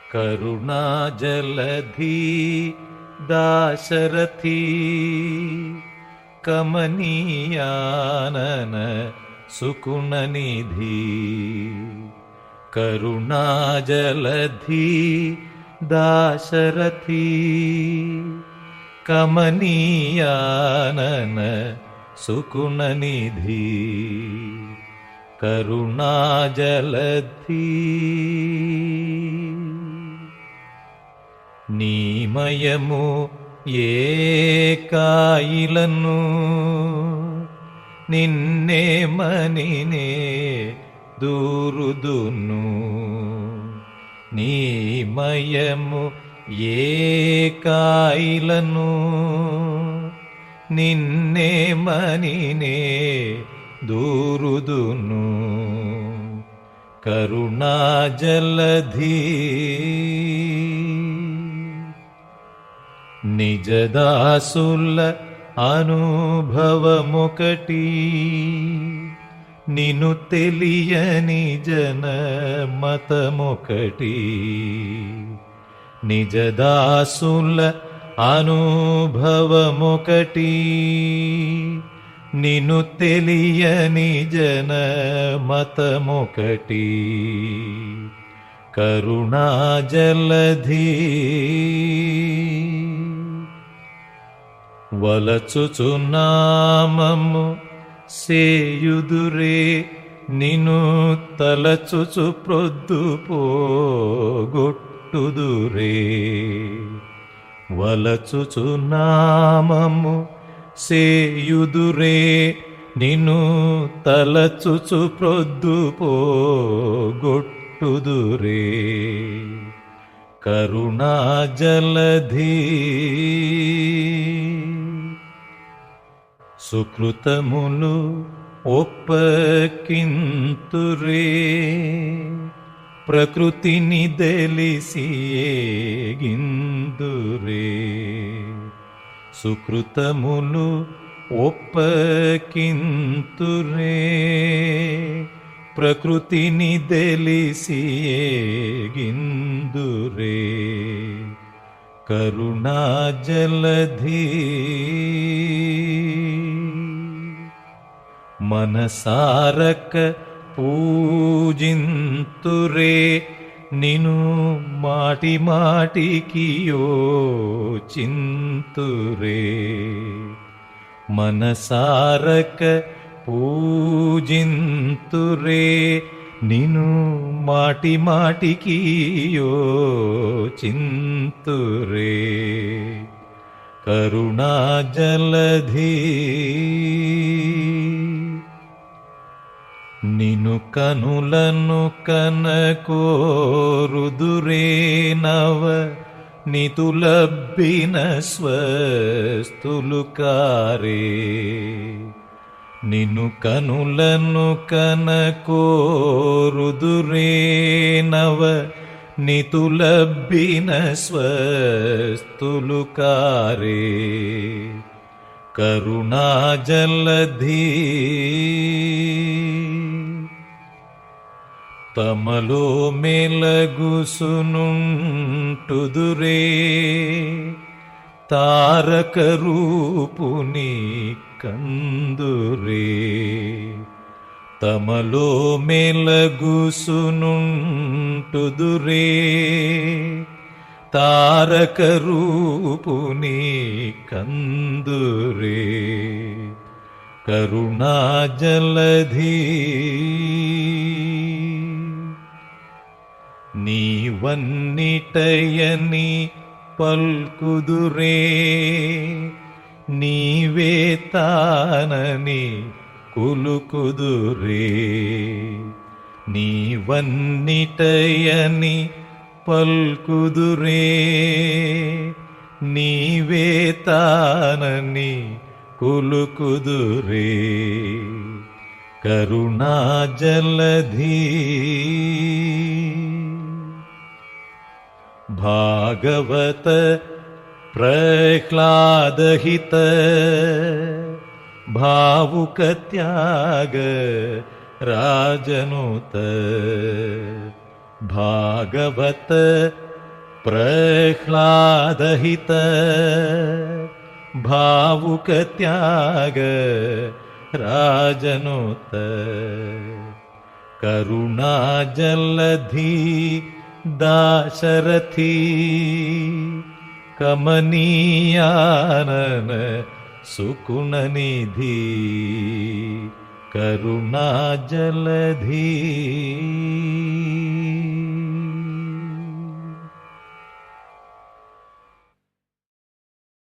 करुणाजलधी दाशरथी कमनीयानन सुकुणनिधि करुणाजलधी दाशरथी कमनीयानन सुकुणनिधि करुणाजलधी నీమయము ఏ కాయిలను నిన్నే మనినే దూరుదును నీమయము ఏ కాయిలను నిన్నే మనినే దూరుదును కరుణాజలధీ నిజదాసుల అనుభవమొకటి నిన్ను తెలియని జనమతమొకటి నిజదాసుల అనుభవమొకటి నిన్ను తెలియని జనమతమొకటి కరుణాజలధీ వలచుచున్నామము సేయుదురే నిను తలచుచు ప్రొద్దు పోగొట్టుదురే వలచుచున్నామము సేయుదురే నిను తలచుచు ప్రొద్దు పోగొట్టుదురే కరుణాజలధీ సుకృతములు ఒప్పకింతురే ప్రకృతిని దెలిసి ఏగిందురే సుకృతములు ఒప్పకింతురే ప్రకృతిని దెలిసి ఏగిందురే కరుణాజలధీ మనసారక పూజింతురే నిను మాటి మాటికి యోచింతురే మనసారక పూజింతురే నిను మాటి మాటికి యోచింతురే కరుణాజలధీ నిను కనులను కనకోరుదురే నవ నితులబ్బిన స్వస్తులు కారే నిను కనులను కనకోరుదురే నవ నితులబ్బిన స్వస్తులు కారే కరుణాజలధీ తమలో మెలగుసునుంటుదురే తారక రూపుని కందురే తమలో మెలగుసునుంటుదురే తారక రూపుని కందురే కరుణాజలధీ నీవన్నిటయని పల్కుదురే నీవే తానని కులుకుదురే నీవన్నిటయని పల్కుదురే నీవే తానని కులుకుదురే కరుణాజలధీ భాగవత ప్రహ్లాదహిత भावुक त्याग राजनुत भागवत ಪ್ರಹ್ಲಾದಹಿತ ಭಾವುಕ ತ್ಯಾಗ ರಾಜನುತ ಕರುಣಾಜಲಧಿ ದಾಶರಥಿ ಕಮನೀಯಾನನ ಸುಕುಣನಿಧಿ ಕರುಣಾಜಲಧಿ